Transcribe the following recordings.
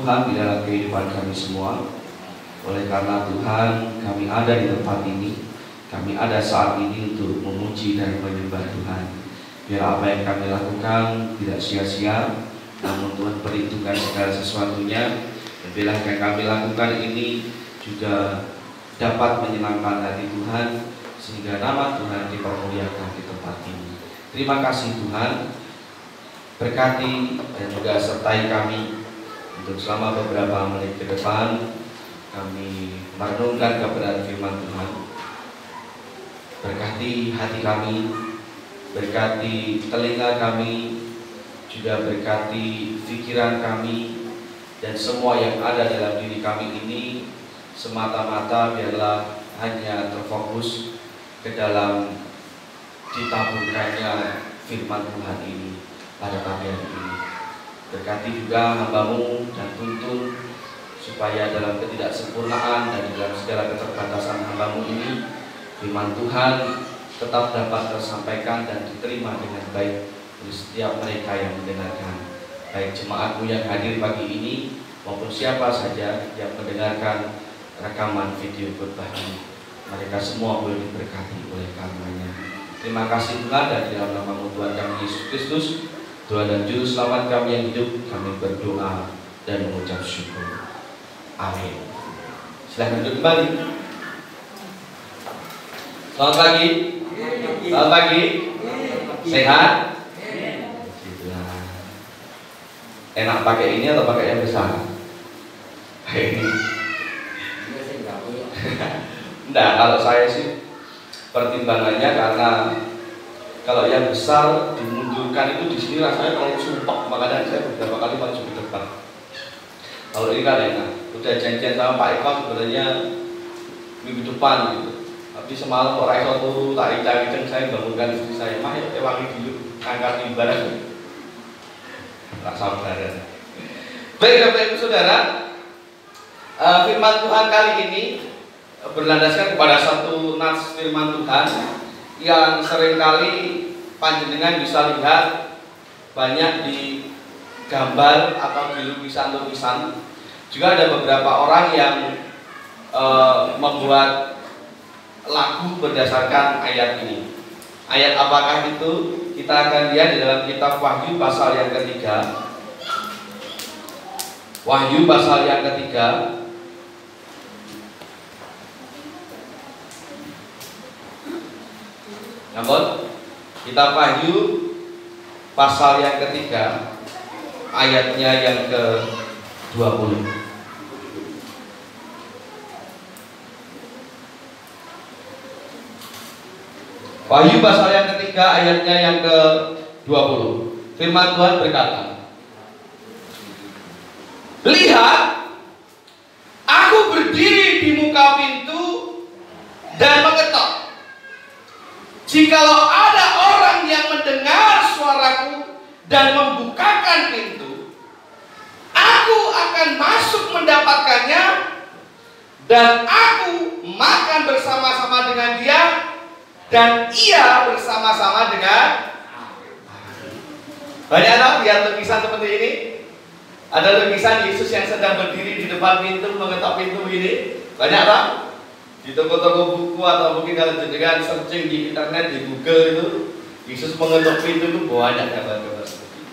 Tuhan di dalam kehidupan kami semua. Oleh karena Tuhan, kami ada di tempat ini, kami ada saat ini untuk memuji dan menyembah Tuhan. Biar apa yang kami lakukan tidak sia-sia, namun Tuhan perhitungkan segala sesuatunya. Dan bila yang kami lakukan ini juga dapat menyenangkan hati Tuhan, sehingga nama Tuhan dipermuliakan di tempat ini. Terima kasih Tuhan, berkati dan juga sertai kami untuk selama beberapa menit ke depan kami merenungkan kebenaran firman Tuhan. Berkati hati kami, berkati telinga kami, juga berkati pikiran kami, dan semua yang ada dalam diri kami ini semata-mata biarlah hanya terfokus ke dalam ditaburkannya firman Tuhan ini pada pagi hari ini. Berkati juga hamba-Mu dan tuntun supaya dalam ketidaksempurnaan dan dalam segala keterbatasan hamba-Mu ini, firman Tuhan tetap dapat tersampaikan dan diterima dengan baik oleh setiap mereka yang mendengarkan, baik jemaat-Mu yang hadir pagi ini maupun siapa saja yang mendengarkan rekaman video khotbah ini. Mereka semua boleh diberkati oleh karunia-Nya. Terima kasih Tuhan, dan di dalam nama Tuhan kami Yesus Kristus, Tuhan dan Juru Selamat kami yang hidup, kami berdoa dan mengucap syukur. Amin. Silahkan duduk kembali. Selamat pagi. Selamat pagi. Sehat? Enak pakai ini atau pakai yang besar? Kayak ini. Nah, kalau saya sih pertimbangannya karena kalau yang besar dimundurkan itu di sini rasanya kalau sumpah, makanya saya beberapa kali maju ke depan. Kalau ini kan enak, udah janjian sama Pak Eko sebenarnya minggu depan gitu. Tapi semalam kok Raiso turu tak icang-icang, saya bangunkan istri saya, mah ya wangi dulu, angkat ibarat. Tak sabar. Baik Bapak Ibu Saudara, firman Tuhan kali ini berlandaskan kepada satu nas firman Tuhan yang seringkali panjenengan bisa lihat banyak di gambar atau di lukisan-lukisan. Juga ada beberapa orang yang membuat lagu berdasarkan ayat ini. Ayat apakah itu? Kita akan lihat di dalam kitab Wahyu pasal yang ketiga. Wahyu pasal yang ketiga. Namun kitab Wahyu pasal yang ketiga, ayatnya yang ke-20. Wahyu pasal yang ketiga, ayatnya yang ke-20. Firman Tuhan berkata, "Lihat, aku berdiri di muka pintu dan mengetok. Jikalau ada orang yang mendengar suaraku dan membukakan pintu, aku akan masuk mendapatkannya dan aku makan bersama-sama dengan dia dan ia bersama-sama dengan." Banyak orang lihat lukisan seperti ini. Ada lukisan Yesus yang sedang berdiri di depan pintu, mengetok pintu begini. Banyak orang di toko-toko buku atau mungkin kalau dengan searching di internet, di Google itu, Yesus mengetok pintu itu banyak gambar-gambar seperti itu.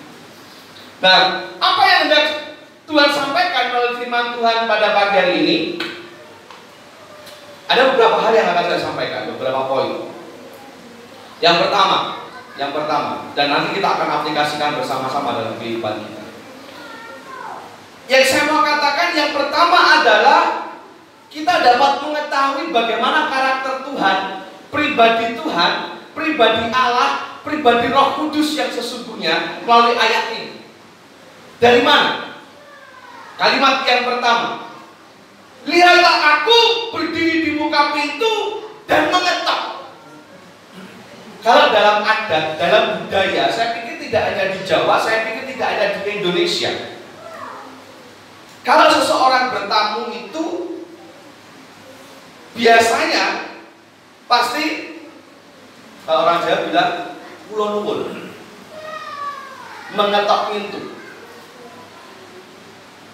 Nah, apa yang hendak Tuhan sampaikan melalui firman Tuhan pada pagi hari ini? Ada beberapa hal yang akan saya sampaikan, beberapa poin. Yang pertama, dan nanti kita akan aplikasikan bersama-sama dalam kehidupan kita. Yang saya mau katakan yang pertama adalah kita dapat mengetahui bagaimana karakter Tuhan, pribadi Tuhan, pribadi Allah, pribadi Roh Kudus yang sesungguhnya melalui ayat ini. Dari mana? Kalimat yang pertama, "Lihatlah aku berdiri di muka pintu dan mengetok." Kalau dalam adat, dalam budaya, saya pikir tidak ada di Jawa, saya pikir tidak ada di Indonesia. Kalau seseorang bertamu itu biasanya pasti kalau orang Jawa bilang kula nuwun, mengetok pintu.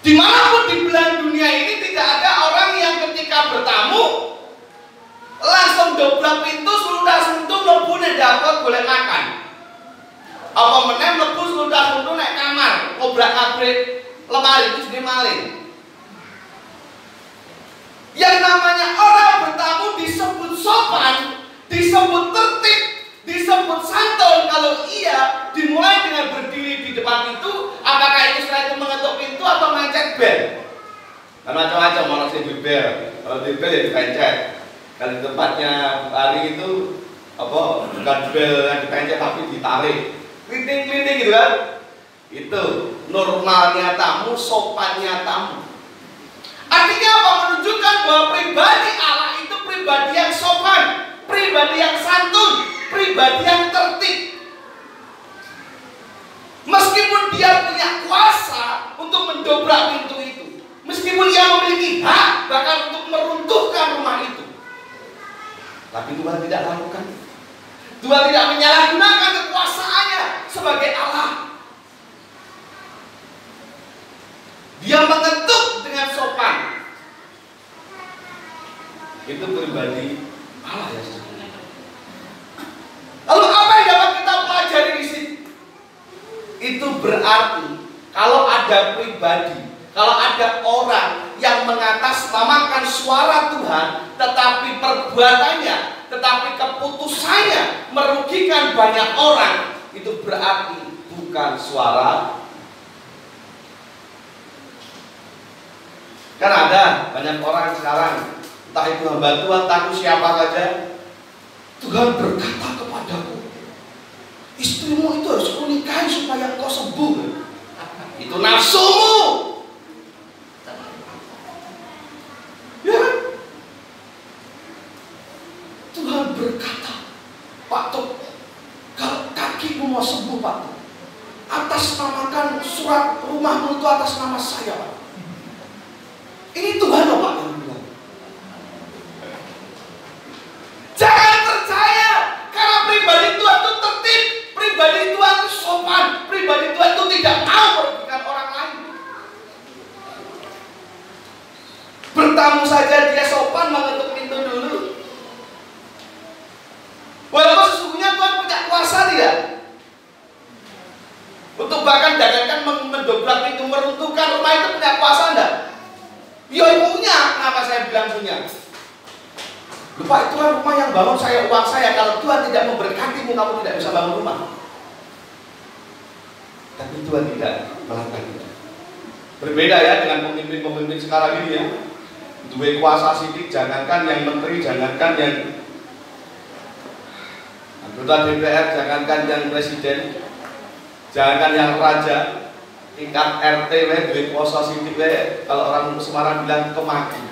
Dimanapun di belahan dunia ini tidak ada orang yang ketika bertamu langsung dobrak pintu sudah sentuh lebu nek dapat boleh makan. Apa meneh lebu sudah sentuh nek kamar ngobrak-abrik lemari itu jenis maling. Yang namanya orang bertamu disebut sopan, disebut tertib, disebut santun kalau ia dimulai dengan berdiri di depan pintu. Apakah itu setelah itu mengetuk pintu atau mencet bel? Kan macam-macam orang sih bel. Kalau di bel ya dipencet. Kalau di tempatnya hari itu apa bukan bel yang dipencet tapi ditarik, klinting-klinting gitu kan? Itu normalnya tamu, sopannya tamu. Artinya apa? Menunjukkan bahwa pribadi Allah itu pribadi yang sopan, pribadi yang santun, pribadi yang tertib. Meskipun dia punya kuasa untuk mendobrak pintu itu, meskipun dia memiliki hak bahkan untuk meruntuhkan rumah itu, tapi Tuhan tidak lakukan. Tuhan tidak menyalahgunakan kekuasaannya sebagai Allah. Dia mengetuk dengan sopan. Itu pribadi Allah ya. Lalu apa yang dapat kita pelajari di sini? Itu berarti kalau ada pribadi, kalau ada orang yang mengatasnamakan suara Tuhan, tetapi perbuatannya, tetapi keputusannya merugikan banyak orang, itu berarti bukan suara. Kan ada banyak orang sekarang, entah itu hamba Tuhan, entah itu siapa saja, Tuhan berkata kepadaku, istrimu itu harus kau nikahi supaya engkau sembuh. Itu nafsumu. Ya. Tuhan berkata, Pak Tuk, kalau kakimu mau sembuh Pak Tuk, atas namakan surat rumahmu itu atas nama saya Pak. Ini Tuhan loh Pak yang bilang. Jangan percaya, karena pribadi Tuhan itu tertib, pribadi Tuhan itu sopan, pribadi Tuhan itu tidak mau merugikan orang lain. Bertamu saja dia sopan mengetuk pintu dulu. Walaupun sesungguhnya Tuhan punya kuasa tidak? Untuk bahkan jangankan mendobrak pintu, meruntuhkan rumah itu punya kuasa enggak? Ya punya, kenapa saya bilang punya? Lupa itu kan rumah yang bangun saya, uang saya. Kalau Tuhan tidak memberkatimu, kamu tidak bisa bangun rumah. Tapi Tuhan tidak melakukan itu. Berbeda ya dengan pemimpin-pemimpin sekarang ini ya. Dua kuasa sidik, jangankan yang menteri, jangankan yang anggota DPR, jangankan yang presiden, jangankan yang raja, tingkat RT, dua kuasa sidik, kalau orang Semarang bilang kemaki.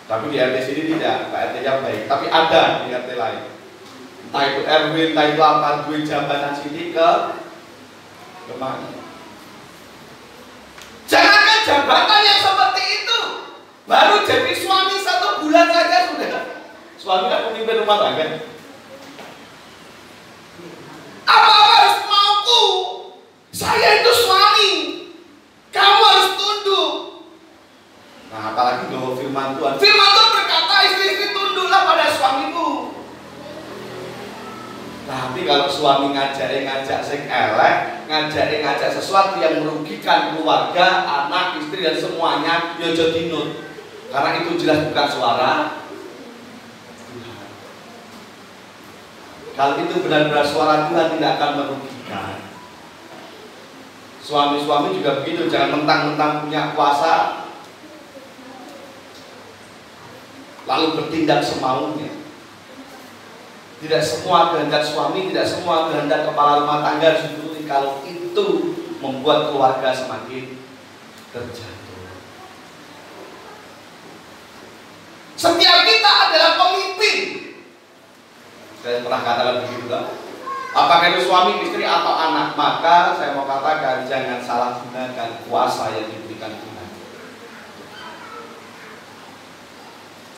Tapi di RT sini tidak, Pak RT yang baik. Tapi ada di RT lain. Entah itu RW, entah itu apa, dua jabatan sidik kemaki. Jangankan jabatan yang seperti itu, baru jadi suami 1 bulan saja sudah. Suami kan pemimpin rumah tangga. Apa-apa harus mauku. Saya itu suami. Kamu harus tunduk. Nah, apalagi bahwa firman Tuhan. Firman Tuhan berkata, istri-istri tunduklah pada suamimu. Tapi kalau suami ngajak sing elek, ngajak sesuatu yang merugikan keluarga, anak, istri dan semuanya, ya aja dinut. Karena itu jelas bukan suara Tuhan. Kalau itu benar-benar suara Tuhan, tidak akan merugikan. Suami-suami juga begitu, jangan mentang-mentang punya kuasa lalu bertindak semaunya. Tidak semua kehendak suami, tidak semua kehendak kepala rumah tangga harus dituruti. Kalau itu membuat keluarga semakin terjatuh. Setiap kita adalah pemimpin. Saya pernah katakan begitu kan? Apakah itu suami, istri atau anak? Maka saya mau katakan jangan salah gunakan kuasa yang diberikan Tuhan.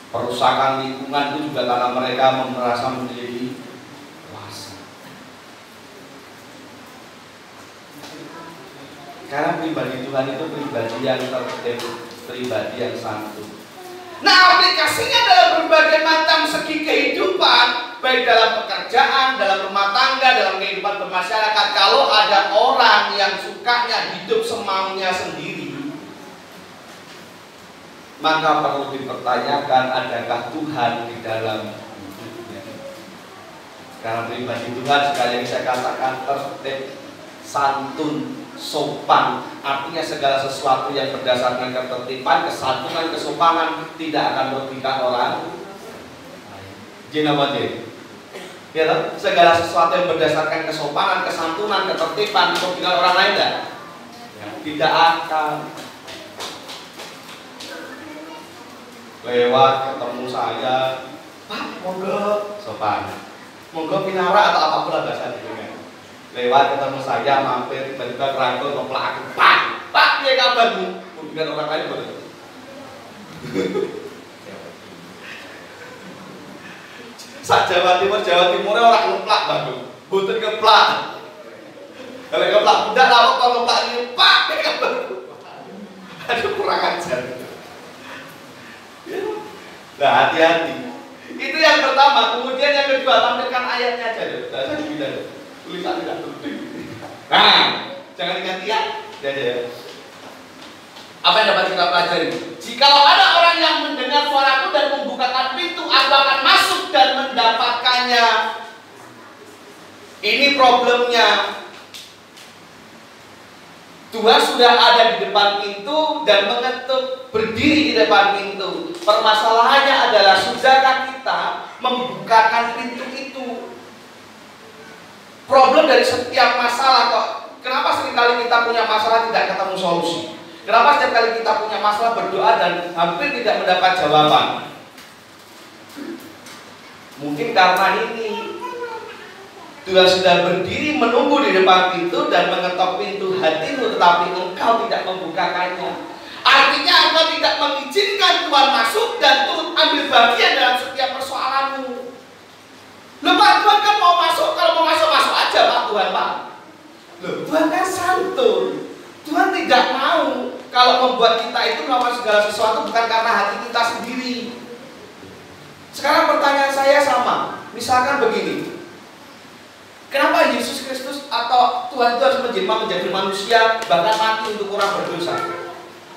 Perusakan lingkungan itu juga karena mereka merasa memiliki kuasa. Karena pribadi Tuhan itu pribadi yang tertib, pribadi yang santun. Nah, aplikasinya dalam berbagai macam segi kehidupan, baik dalam pekerjaan, dalam rumah tangga, dalam kehidupan bermasyarakat. Kalau ada orang yang sukanya hidup semaunya sendiri, maka perlu dipertanyakan, adakah Tuhan di dalam hidupnya. Karena pribadi Tuhan, sekali yang saya katakan, tertib, santun, sopan, artinya segala sesuatu yang berdasarkan ketertiban, kesantunan, kesopanan tidak akan merugikan orang. Ya, segala sesuatu yang berdasarkan kesopanan, kesantunan, ketertiban merugikan orang lain tidak? Tidak akan. Lewat ketemu saya, Pak, monggo sopan, monggo pinara atau apapun lah bahasa itu kan. Lewat ketemu saya, mampir, tiba-tiba kerangkul, ngeplak aku, Pak, dia kabarmu? Bukan orang lain boleh. Jawa Timur orang ngeplak baru, butuh ngeplak. Kalau ngeplak udah tahu kalau ngeplak ini, Pak, dia kabarmu? Aduh, kurang ajar. Nah, hati-hati. Itu yang pertama. Kemudian yang kedua, tampilkan ayatnya aja deh. Saya bilang tulisan tidak penting. Nah, jangan diganti ya. Apa yang dapat kita pelajari? Jikalau ada orang yang mendengar suaraku dan membukakan pintu, aku akan masuk dan mendapatkannya. Ini problemnya. Tuhan sudah ada di depan pintu dan mengetuk, berdiri di depan pintu. Permasalahannya adalah, sudahkah kita membukakan pintu itu? Problem dari setiap masalah kok. Kenapa seringkali kita punya masalah tidak ketemu solusi? Kenapa setiap kali kita punya masalah berdoa dan hampir tidak mendapat jawaban? Mungkin karena ini. Tuhan sudah berdiri menunggu di depan pintu dan mengetok pintu hatimu, tetapi engkau tidak membukakannya. Artinya engkau tidak mengizinkan Tuhan masuk dan turut ambil bagian dalam setiap persoalanmu. Loh Pak, Tuhan kan mau masuk, kalau mau masuk, masuk aja Pak Tuhan Pak. Loh, Tuhan kan santun. Tuhan tidak mau kalau membuat kita itu melakukan segala sesuatu bukan karena hati kita sendiri. Sekarang pertanyaan saya sama. Misalkan begini, kenapa Yesus Kristus atau Tuhan itu harus menjadi manusia, bahkan mati untuk orang berdosa?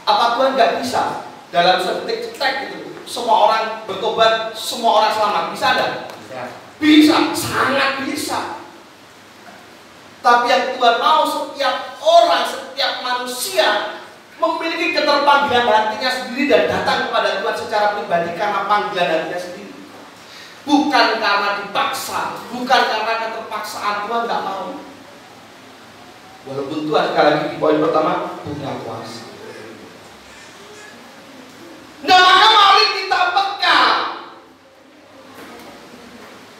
Apa Tuhan nggak bisa dalam seketik gitu, semua orang bertobat, semua orang selamat? Bisa nggak? Bisa, sangat bisa. Tapi yang Tuhan mau, setiap orang, setiap manusia memiliki keterpanggilan hatinya sendiri dan datang kepada Tuhan secara pribadi karena panggilan hatinya sendiri. Bukan karena dipaksa, bukan karena keterpaksaan. Tuhan nggak mau. Walaupun Tuhan, sekali lagi di poin pertama, punya kuasa. Nah, maka mari kita peka.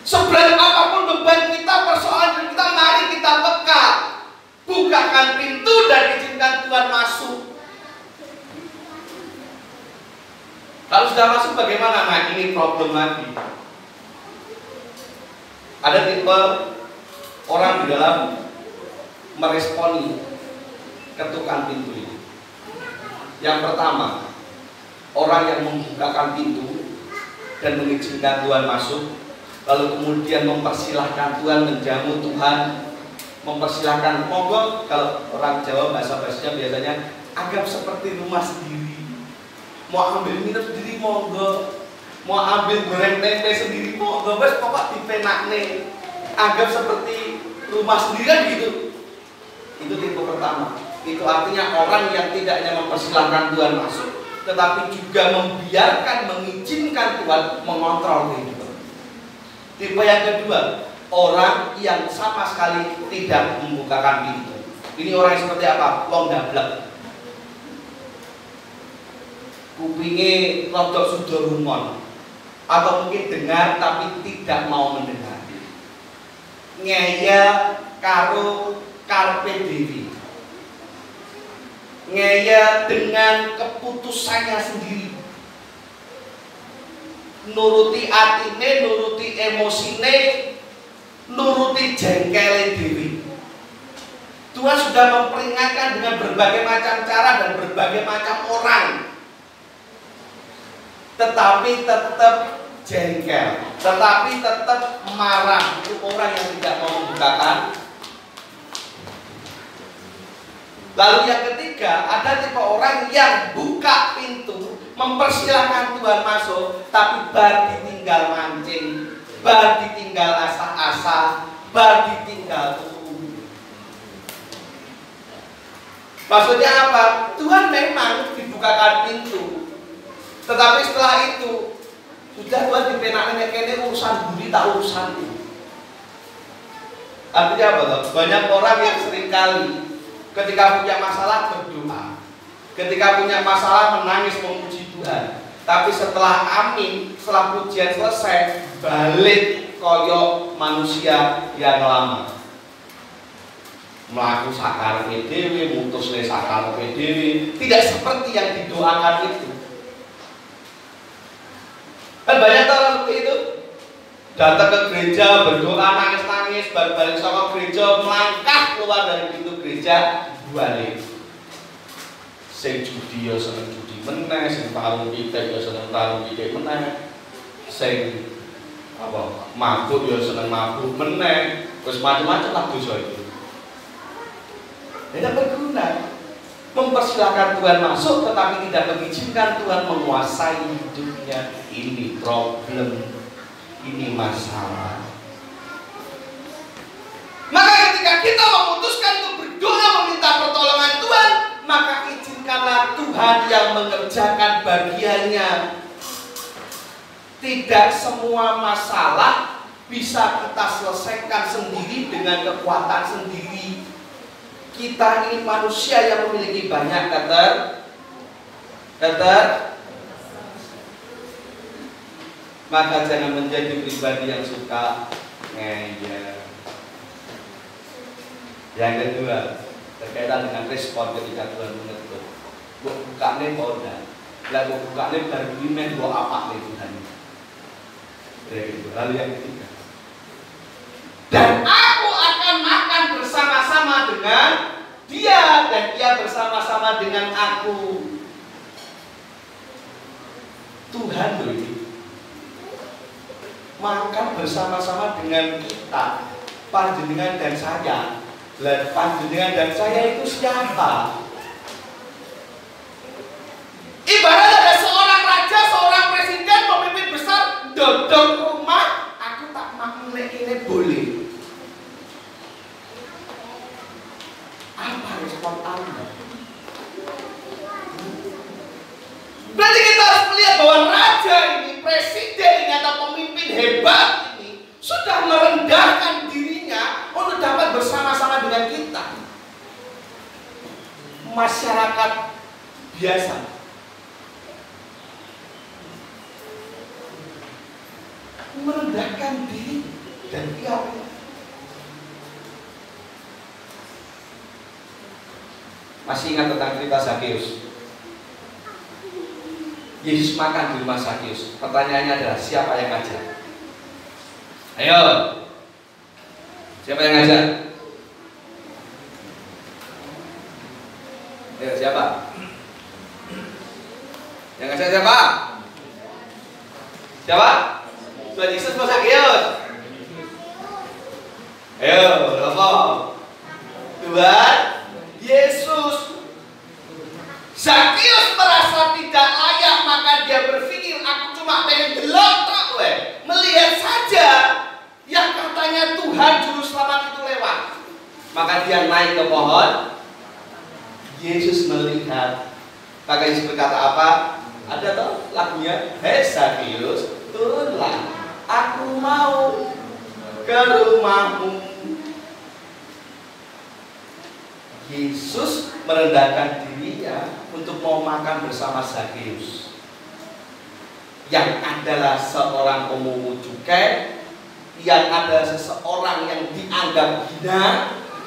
Seberat apapun beban kita, persoalan kita, mari kita peka. Bukakan pintu dan izinkan Tuhan masuk. Kalau sudah masuk bagaimana? Nah, ini problem lagi. Ada tipe orang di dalam meresponi ketukan pintu ini. Yang pertama, orang yang membukakan pintu dan mengizinkan Tuhan masuk, lalu kemudian mempersilahkan Tuhan, menjamu Tuhan, mempersilahkan, monggo, kalau orang Jawa bahasa-bahasanya biasanya anggap seperti rumah sendiri. Mau ambil minum sendiri, monggo. Mau ambil goreng tempe sendiri, monggo, wes pokok dipenakne. Anggap seperti rumah sendiri kan gitu. Itu tipe pertama. Itu artinya orang yang tidak hanya mempersilahkan Tuhan masuk, tetapi juga membiarkan, mengizinkan Tuhan mengontrol kehidupan. Tipe yang kedua, orang yang sama sekali tidak membukakan pintu. Ini orang yang seperti apa? Wong dablek. Kupinge rodok sudorumon, atau mungkin dengar tapi tidak mau mendengar. Ngeyel karo karpe dhewe. Ngeyel dengan keputusannya sendiri. Nuruti atine, nuruti emosine, nuruti jengkele dhewe. Tuhan sudah memperingatkan dengan berbagai macam cara dan berbagai macam orang, tetapi tetap jengkel, tetapi tetap marah. Itu orang yang tidak mau membukakan. Lalu yang ketiga, ada tipe orang yang buka pintu, mempersilahkan Tuhan masuk, tapi bar ditinggal mancing, bar ditinggal asa-asa, bar ditinggal tunggu. Maksudnya apa? Tuhan memang dibukakan pintu, tetapi setelah itu sudah Tuhan dipenaknya kene urusan budi tak urusan itu. Artinya apa? Banyak orang yang seringkali ketika punya masalah berdoa, ketika punya masalah menangis memuji Tuhan, tapi setelah amin, setelah pujian selesai, balik koyok manusia yang lama, melaku sakar PDW, mutus sakar PDW, tidak seperti yang didoakan itu. Kan banyak orang seperti itu, datang ke gereja berdoa nangis-nangis, balik sama gereja melangkah keluar dari pintu gereja balik. Sing judi ya seneng judi meneh, sing tarung pitik ya seneng tarung pitik meneh, sing apa mabuk ya seneng mabuk meneh, terus macam-macam lah dosa itu. Tidak berguna. Mempersilahkan Tuhan masuk tetapi tidak mengizinkan Tuhan menguasai hidupnya. Ini problem, ini masalah. Maka ketika kita memutuskan untuk berdoa meminta pertolongan Tuhan, maka izinkanlah Tuhan yang mengerjakan bagiannya. Tidak semua masalah bisa kita selesaikan sendiri dengan kekuatan sendiri. Kita ini manusia yang memiliki banyak maka jangan menjadi pribadi yang suka ngeyel. Yang kedua, berkaitan dengan respon ketika Tuhan menegur. Buka nih polda, lalu buka nih berbimen buat apa nih Tuhan? Lalu yang ketiga, dan aku akan makan bersama-sama dengan dia dan dia bersama-sama dengan aku. Tuhan beri makan bersama-sama dengan kita, panjenengan dan saya. Lah panjenengan dan saya itu siapa? Ibarat ada seorang raja, seorang presiden, pemimpin besar dodong rumah, aku tak makmur ini boleh. Apa respon Anda? Berarti kita harus melihat bahwa raja ini, presiden ini atau pemimpin hebat ini sudah merendahkan dirinya untuk dapat bersama-sama dengan kita. Masyarakat biasa merendahkan diri dan dia masih ingat tentang cerita Zakeus. Yesus makan di rumah Zakeus. Pertanyaannya adalah siapa yang ngajak? Ayo, siapa yang ngajak? Ayo, siapa? Yang ngajak siapa? Siapa? Tuhan Yesus mau Zakeus. Ayo, telepon. Tuhan Yesus. Zakeus merasa tidak layak, maka dia berpikir aku cuma pengen gelontok melihat saja yang katanya Tuhan juru selamat itu lewat. Maka dia naik ke pohon. Yesus melihat. Maka Yesus berkata apa? Ada toh lagunya, hei Zakeus, turunlah, aku mau ke rumahmu. Yesus merendahkan dirinya untuk mau makan bersama Zakeus, yang adalah seorang pemungut cukai, yang adalah seseorang yang dianggap hina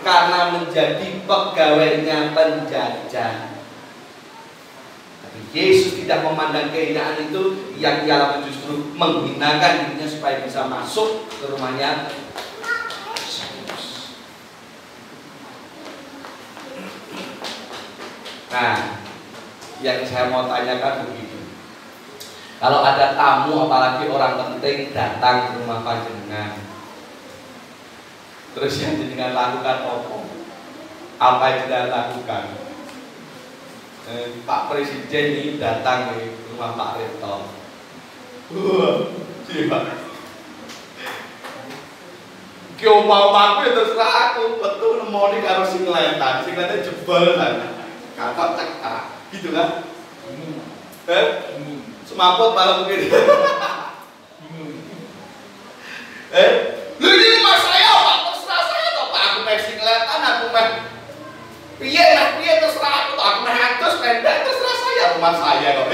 karena menjadi pegawainya penjajah. Tapi Yesus tidak memandang kehinaan itu, yang ia justru menghinakan dirinya supaya bisa masuk ke rumahnya. Nah, yang saya mau tanyakan begini. Kalau ada tamu, apalagi orang penting datang ke rumah panjenengan, terus yang jenengan lakukan apa yang jenengan lakukan? Pak Presiden ini datang ke rumah Pak Reto. Siapa? Kau mau aku terserah aku, betul nemoni karo singletan jebol kan, kakak cekak, gitu kan? Semaput malah mungkin. Lu ini rumah saya Pak, terserah saya toh Pak, aku main singletan, aku main piye terserah aku toh, aku main atus, pendek terserah saya, rumah saya kok.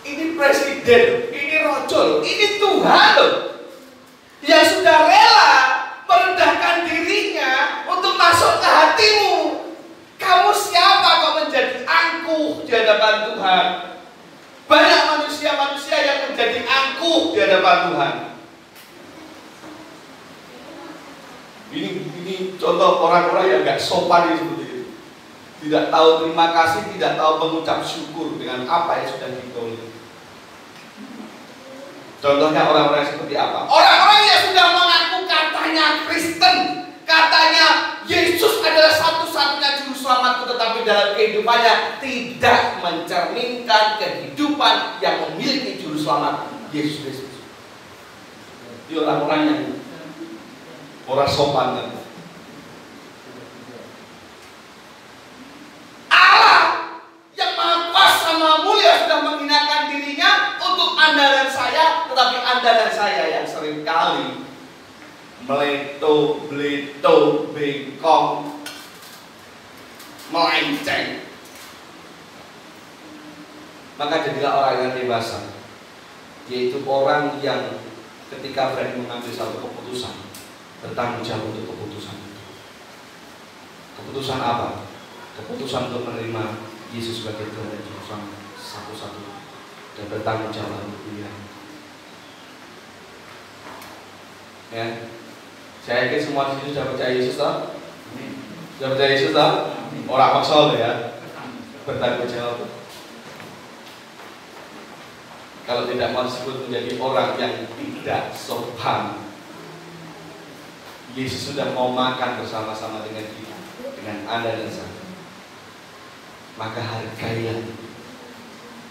Ini presiden, ini rojo, ini Tuhan loh, yang sudah rela merendahkan dirinya untuk masuk ke hatimu. Kamu siapa kau menjadi angkuh di hadapan Tuhan? Banyak manusia-manusia yang menjadi angkuh di hadapan Tuhan. Ini contoh orang-orang yang gak sopan seperti itu. Tidak tahu terima kasih, tidak tahu mengucap syukur dengan apa yang sudah ditolong. Contohnya orang-orang seperti apa? Orang-orang yang sudah mengaku katanya Kristen, katanya Yesus adalah satu-satunya juru selamatku, tetapi dalam kehidupannya tidak mencerminkan kehidupan yang memiliki juru selamat Yesus Kristus. Itu orang-orang yang orang sopan kan? Allah yang maha kuasa, maha mulia sudah menghinakan dirinya untuk Anda dan saya, tetapi Anda dan saya yang seringkali meleto, bleto, bengkong, melenceng. Maka jadilah orang yang dewasa, yaitu orang yang ketika berani mengambil satu keputusan, bertanggung jawab untuk keputusan itu. Keputusan apa? Keputusan untuk menerima Yesus sebagai Tuhan dan Juru Selamat satu-satunya dan bertanggung jawab untuk dia. Ya, saya yakin semua di sini sudah percaya Yesus toh? Sudah percaya Yesus toh? Orang maksud ya, bertanggung jawab. Kalau tidak mau disebut menjadi orang yang tidak sopan, Yesus sudah mau makan bersama-sama dengan kita, dengan Anda dan saya. Maka hargailah.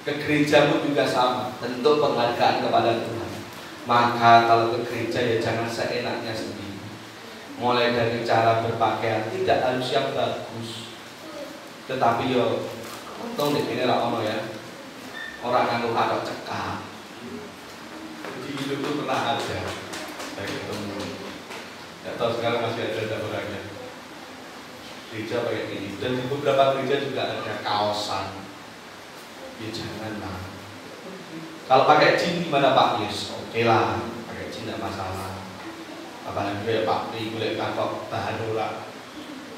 Ke gereja pun juga sama, bentuk penghargaan kepada Tuhan. Maka kalau ke gereja ya jangan seenaknya sendiri. Mulai dari cara berpakaian, tidak harus yang bagus, tetapi yo untung di sini ono ya, orang nganggo katok cekak. Di hidup itu pernah ada, saya ketemu. Tidak tahu sekarang masih ada orangnya. Gereja pakai ini, dan di beberapa gereja juga ada kaosan. Ya janganlah. Kalau pakai jin gimana Pak? Yes, oke lah, pakai jin tidak masalah. Apalagi kayak Pak Pri, kulit katok bahan ora.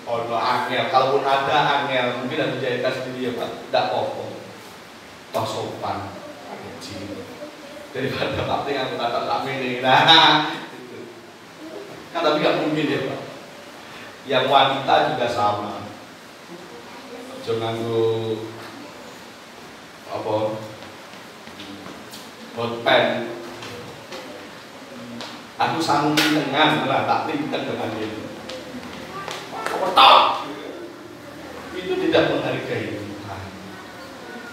Ono angel, kalaupun ada angel, mungkin harus dijahitkan sendiri ya Pak. Tidak apa-apa. Toh sopan, pakai jin. Daripada Pak Pri yang katok kami ini. Nah, kan tapi nggak mungkin ya Pak. Yang wanita juga sama. Jangan nganggo apa? Hotpen. Aku sanggup dengan lah, tak tingkat dengan itu. Kotor. Itu tidak menghargai Tuhan.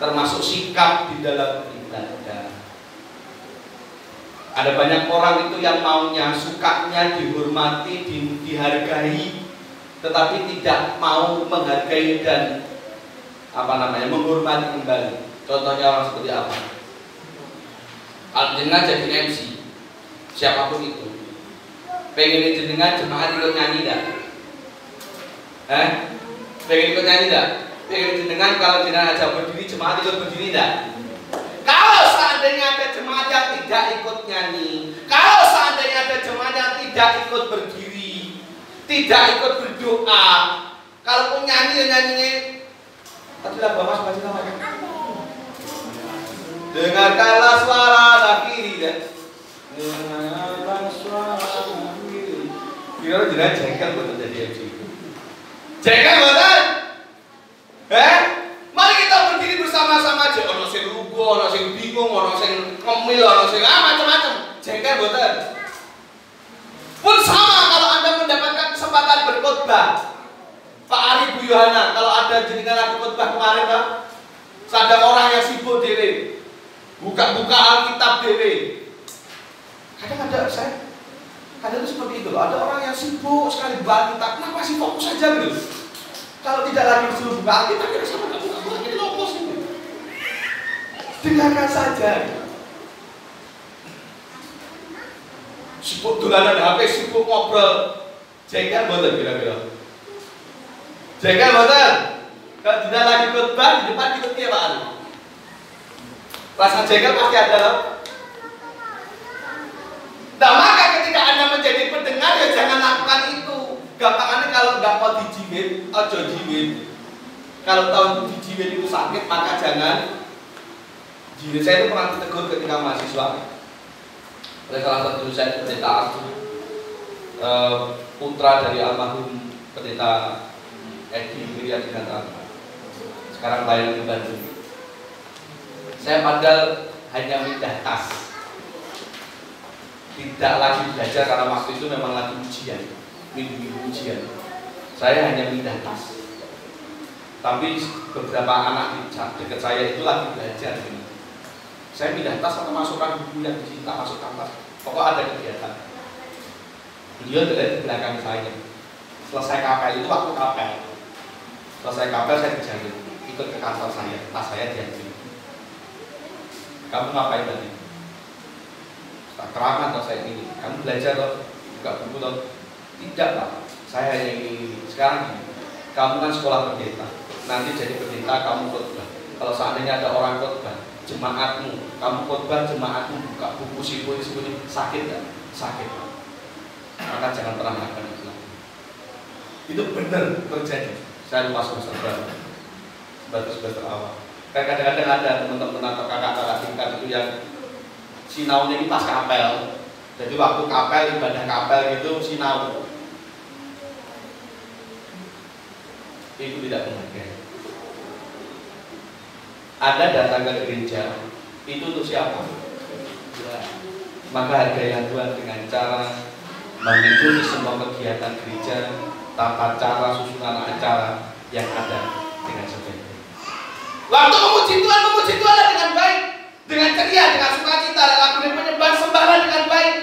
Termasuk sikap di dalam ibadah. Ada banyak orang itu yang maunya, sukanya dihormati, dihargai, tetapi tidak mau menghargai dan menghormati kembali. Contohnya orang seperti apa? Jenengan jadi MC, siapapun itu, pengen jenengan jemaat ikut nyanyi enggak? Pengen ikut nyanyi enggak? Pengen jenengan kalau jenengan ajak berdiri, jemaat ikut berdiri enggak? Kalau seandainya ada jemaat yang tidak ikut nyanyi, kalau seandainya ada jemaat yang tidak ikut berdiri, tidak ikut berdoa, kalaupun nyanyi ya nyanyinya, tapi lah Bapak baca nama. Dengarkanlah suara nakiri kan? Dengarkanlah suara nakiri. Kira-kira jenengan jengkel betul jadi MC. Jengkel betul? pemilu sing macam-macam. Jengkel mboten. Pun sama kalau Anda mendapatkan kesempatan berkhotbah. Pak Ari Bu Yohana, kalau ada jenengan lagi khotbah kemarin Pak, ada orang yang sibuk dhewe. Buka-buka Alkitab dhewe. Kadang ada kadang itu seperti itu loh. Ada orang yang sibuk sekali buka Alkitab, kenapa sih fokus saja gitu. Kalau tidak lagi disuruh buka Alkitab, kita sama nggak buka ini lopos gitu. Dengarkan saja. Sibuk dolanan HP, sibuk ngobrol. Jengkel mboten kira-kira. Jengkel mboten. Kalau tidak lagi khotbah di depan itu piye Pak Ari? Rasa jengkel pasti ada loh. Nah maka ketika Anda menjadi pendengar ya jangan lakukan itu. Gampangannya kalau nggak mau dijiwit, ojo jiwit. Kalau tahu dijiwit itu sakit maka jangan jiwit. Saya itu pernah ditegur ketika mahasiswa oleh salah satu dosen pendeta aku, putra dari almarhum pendeta Edi Wiryadinata, sekarang pelayan di Bandung. Saya padahal hanya pindah tas, tidak lagi belajar karena waktu itu memang lagi ujian, minggu-minggu ujian. Saya hanya pindah tas, tapi beberapa anak di dekat saya itu lagi belajar. Saya pindah tas atau masukkan buku yang dicinta masuk kamar. Pokoknya ada kegiatan. Beliau ada di belakang saya. Selesai kapel itu waktu kapel. Selesai kapel saya dijamin ikut ke kantor saya. Tas saya diambil. Kamu ngapain tadi? Tak kerangan atau saya ini. Kamu belajar loh, buka buku loh. Tidak Pak. Saya hanya ini. Sekarang ini, kamu kan sekolah pendeta. Nanti jadi pendeta kamu khotbah. Kalau seandainya ada orang khotbah, jemaatmu, kamu khotbah jemaatmu buka buku sibuk-sibuk sakit nggak? Sakit. Maka jangan pernah melakukan itu. Itu benar terjadi. Saya lupa semester berapa, semester awal. Kayak kadang-kadang ada teman-teman atau kakak-kakak tingkat itu yang sinaunya ini pas kapel. Jadi waktu kapel, ibadah kapel gitu sinau. Itu tidak menghargai. Anda datang ke gereja, itu untuk siapa? Ya. Maka hargailah Tuhan dengan cara mengikuti semua kegiatan gereja, tata cara, susunan acara yang ada dengan sebaik. Waktu memuji Tuhan dengan baik, dengan ceria, dengan sukacita, lagu dan penyembah sembahlah dengan baik.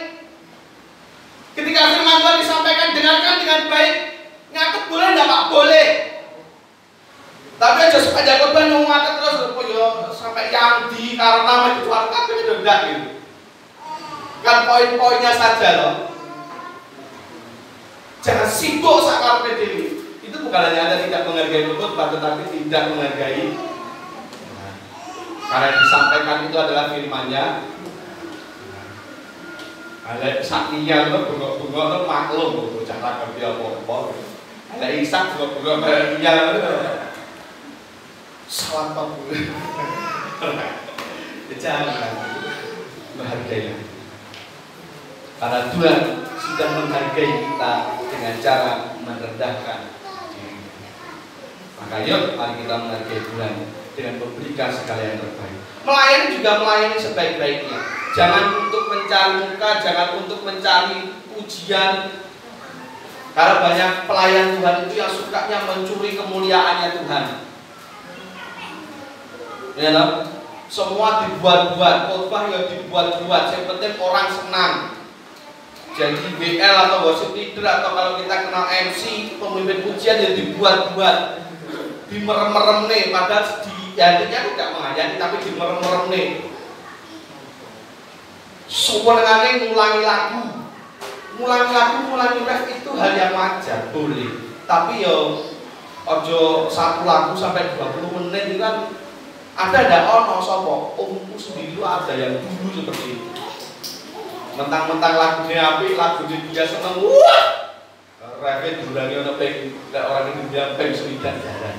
Ketika firman Tuhan disampaikan, dengarkan dengan baik. Ngaket boleh enggak Pak? Boleh. Tapi aja sepanjang korban ngaket terus sampai yang di karena menjualkan itu enggak gitu. Kan poin-poinnya saja loh. Jangan sibuk sakar PDW. Itu bukan hanya Anda tidak menghargai khotbah, tetapi tidak menghargai. Nah, karena yang disampaikan itu adalah firman-Nya. Ada saktinya lo bunga-bunga lo maklum bocah kerja apa-apa. Ada Ishak bunga-bunga Maria lo. Salah pabul. Jangan menghargai. Karena Tuhan sudah menghargai kita dengan cara merendahkan diri. Maka yuk mari kita menghargai Tuhan dengan memberikan segala yang terbaik. Melayani juga melayani sebaik-baiknya. Jangan untuk mencari muka, jangan untuk mencari pujian. Karena banyak pelayan Tuhan itu yang sukanya mencuri kemuliaannya Tuhan. Ya loh? Semua dibuat-buat, khotbah yang dibuat-buat. Yang penting orang senang. Jadi WL atau worship leader atau kalau kita kenal MC, pemimpin pujian yang dibuat-buat, dimerem-merem nih, padahal di hatinya tidak menghayati tapi dimerem-merem nih. Sewenangane ngulangi lagu, ngulangi ref itu hal yang wajar, boleh. Tapi yo ojo satu lagu sampai 20 menit itu kan ada ono sapa umku sendiri ada yang dulu seperti itu. Mentang-mentang lagunya apik, lagunya dia seneng, wah, refnya durangi ono ping, orang Indonesia ping 9 jalan.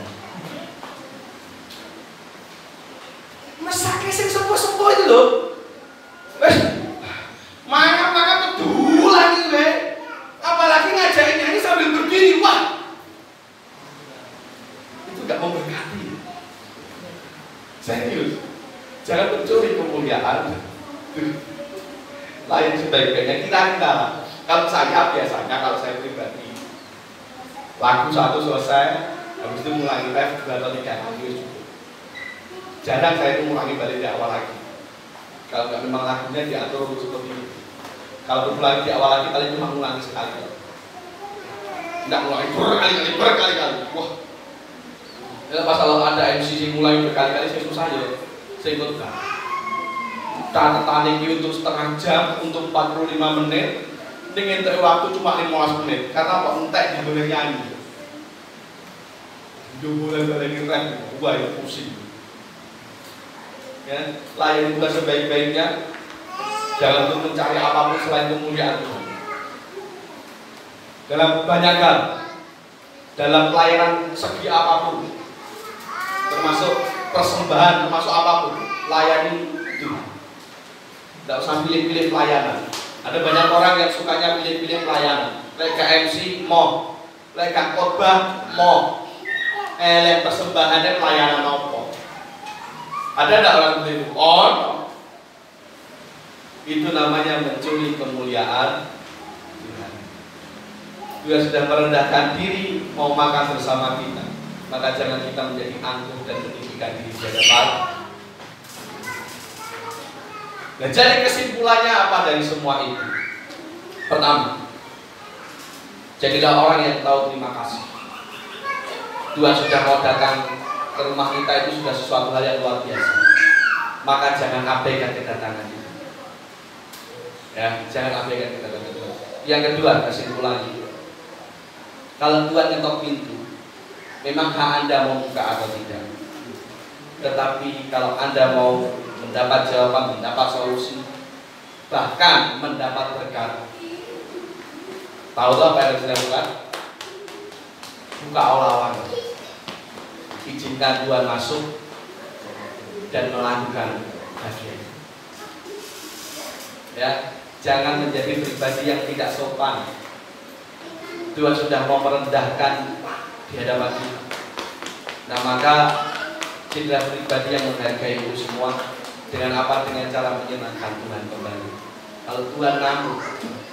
Mesake sing sepuh-sepuh itu loh, wes, mangap-mangap kedulan itu apalagi ngajakin nyanyi sambil berdiri, wah, itu gak memberkati. Serius, jangan mencuri kemuliaan. Layan sebaik-baiknya kira-kira. Kalau saya biasanya, kalau saya pribadi, lagu satu selesai, habis itu mulai ref 2 atau 3 kali cukup. Jarang saya itu mengulangi balik di awal lagi. Kalau nggak memang lagunya diatur seperti itu. Kalau berulang di awal lagi, paling cuma mengulangi sekali. Tidak mengulangi berkali-kali. Wah. Ya, pas kalau ada MC mulai berkali-kali, saya susah ya. Saya ikut gak. Catatan ini untuk setengah jam, untuk 45 menit. Ini ngintai waktu cuma 15 menit. Karena apa? Entek di boleh nyanyi. Dia boleh ngerem. Wah, itu pusing. Ya, layani Tuhan sebaik-baiknya. Jangan untuk mencari apapun selain kemuliaan Tuhan. Dalam banyak hal, dalam pelayanan segi apapun, termasuk persembahan, termasuk apapun, layani Tuhan. Tidak usah pilih-pilih pelayanan. Ada banyak orang yang sukanya pilih-pilih pelayanan. Mereka MC mau, mereka khotbah mau, persembahannya pelayanan apa? Ada tidak orang seperti itu? Oh, itu namanya mencuri kemuliaan Tuhan. Dia sudah merendahkan diri mau makan bersama kita, maka jangan kita menjadi angkuh dan meninggikan diri di hadapan. Nah, jadi kesimpulannya apa dari semua itu? Pertama, jadilah orang yang tahu terima kasih. Tuhan sudah mau datang ke rumah kita, itu sudah sesuatu hal yang luar biasa. Maka jangan abaikan kedatangan itu. Ya, jangan abaikan kedatangan itu. Yang kedua, kesimpulannya, kalau Tuhan ngetok pintu, memang hak Anda mau buka atau tidak. Tetapi kalau Anda mau mendapat jawaban, mendapat solusi, bahkan mendapat berkat, tahu apa yang harus dilakukan? Buka olawan, izinkan Tuhan masuk dan melakukan bagian. Ya, jangan menjadi pribadi yang tidak sopan. Tuhan sudah mau merendahkan di hadapan kita. Nah, maka jadilah pribadi yang menghargai itu semua. Dengan apa? Dengan cara menyenangkan Tuhan kembali. Kalau Tuhan namu,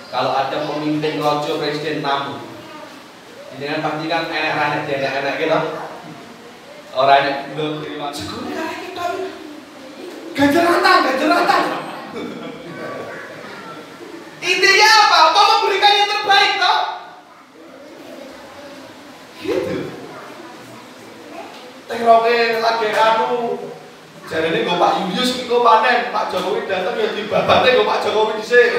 kalau ada pemimpin rojo presiden namu, dengan pasti kan enak-enak gitu. Orang yang belum terima sekolah kita gajeratan. Intinya apa? Apa memberikan yang terbaik toh? Gitu. Tekroke lagi jadi ini gue Pak Yuyus, gue panen, Pak Jokowi datang ya dibabatnya gue Pak Jokowi disini.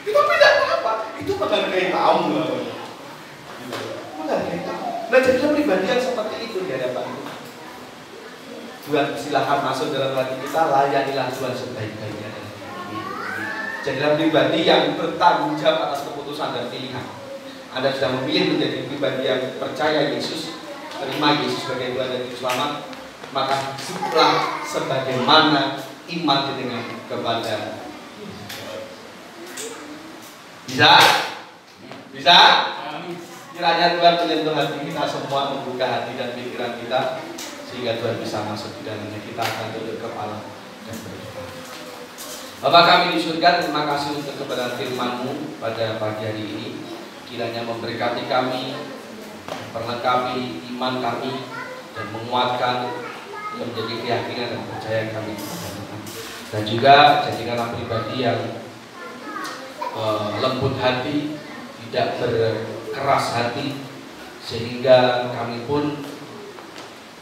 Itu tidak apa-apa, itu menghargai tamu. Menghargai tamu. Nah, jadilah pribadi yang seperti itu di hadapan Tuhan. Tuhan silahkan masuk dalam hati kita, layanilah Tuhan sebaik-baiknya. Jadilah pribadi yang bertanggung jawab atas keputusan dan pilihan. Anda sudah memilih menjadi pribadi yang percaya Yesus, terima Yesus sebagai Tuhan dan Juru Selamat, maka hiduplah sebagaimana iman dengan kepada bisa kiranya Tuhan menyentuh hati kita semua, membuka hati dan pikiran kita sehingga Tuhan bisa masuk di dalamnya. Kita akan tunduk kepala dan berdoa. Bapa kami di surga, terima kasih untuk kebenaran firman-Mu pada pagi hari ini. Kiranya memberkati kami, memperlengkapi iman kami dan menguatkan menjadi keyakinan dan percaya kami kepada Tuhan. Dan juga jadikanlah pribadi yang lembut hati, tidak berkeras hati, sehingga kami pun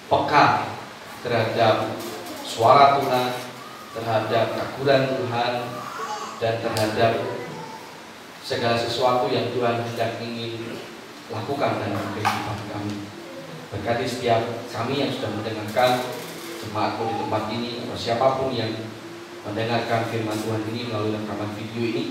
peka terhadap suara Tuhan, terhadap teguran Tuhan, dan terhadap segala sesuatu yang Tuhan hendak ingin lakukan dalam kehidupan kami. Berkati setiap kami yang sudah mendengarkan, jemaatku di tempat ini, atau siapapun yang mendengarkan firman Tuhan ini melalui rekaman video ini.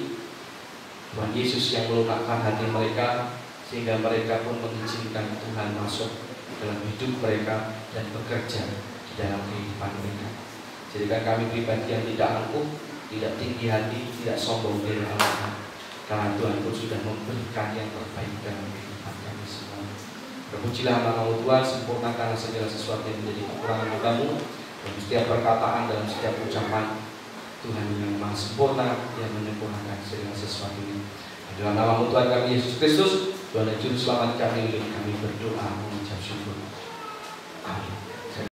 Tuhan Yesus yang melunakkan hati mereka, sehingga mereka pun mengizinkan Tuhan masuk dalam hidup mereka dan bekerja di dalam kehidupan mereka. Jadikan kami pribadi yang tidak angkuh, tidak tinggi hati, tidak sombong dari Allah, karena Tuhan pun sudah memberikan yang terbaik dalam kehidupan kami semua. Terpujilah nama-Mu Tuhan, sempurnakanlah segala sesuatu yang menjadi kekurangan hambamu, dan setiap perkataan dalam setiap ucapan Tuhan yang maha sempurna, yang menyempurnakan segala sesuatu ini. Dalam nama Tuhan kami Yesus Kristus, Tuhan dan Juru Selamat kami, kami berdoa mengucap syukur. Amin.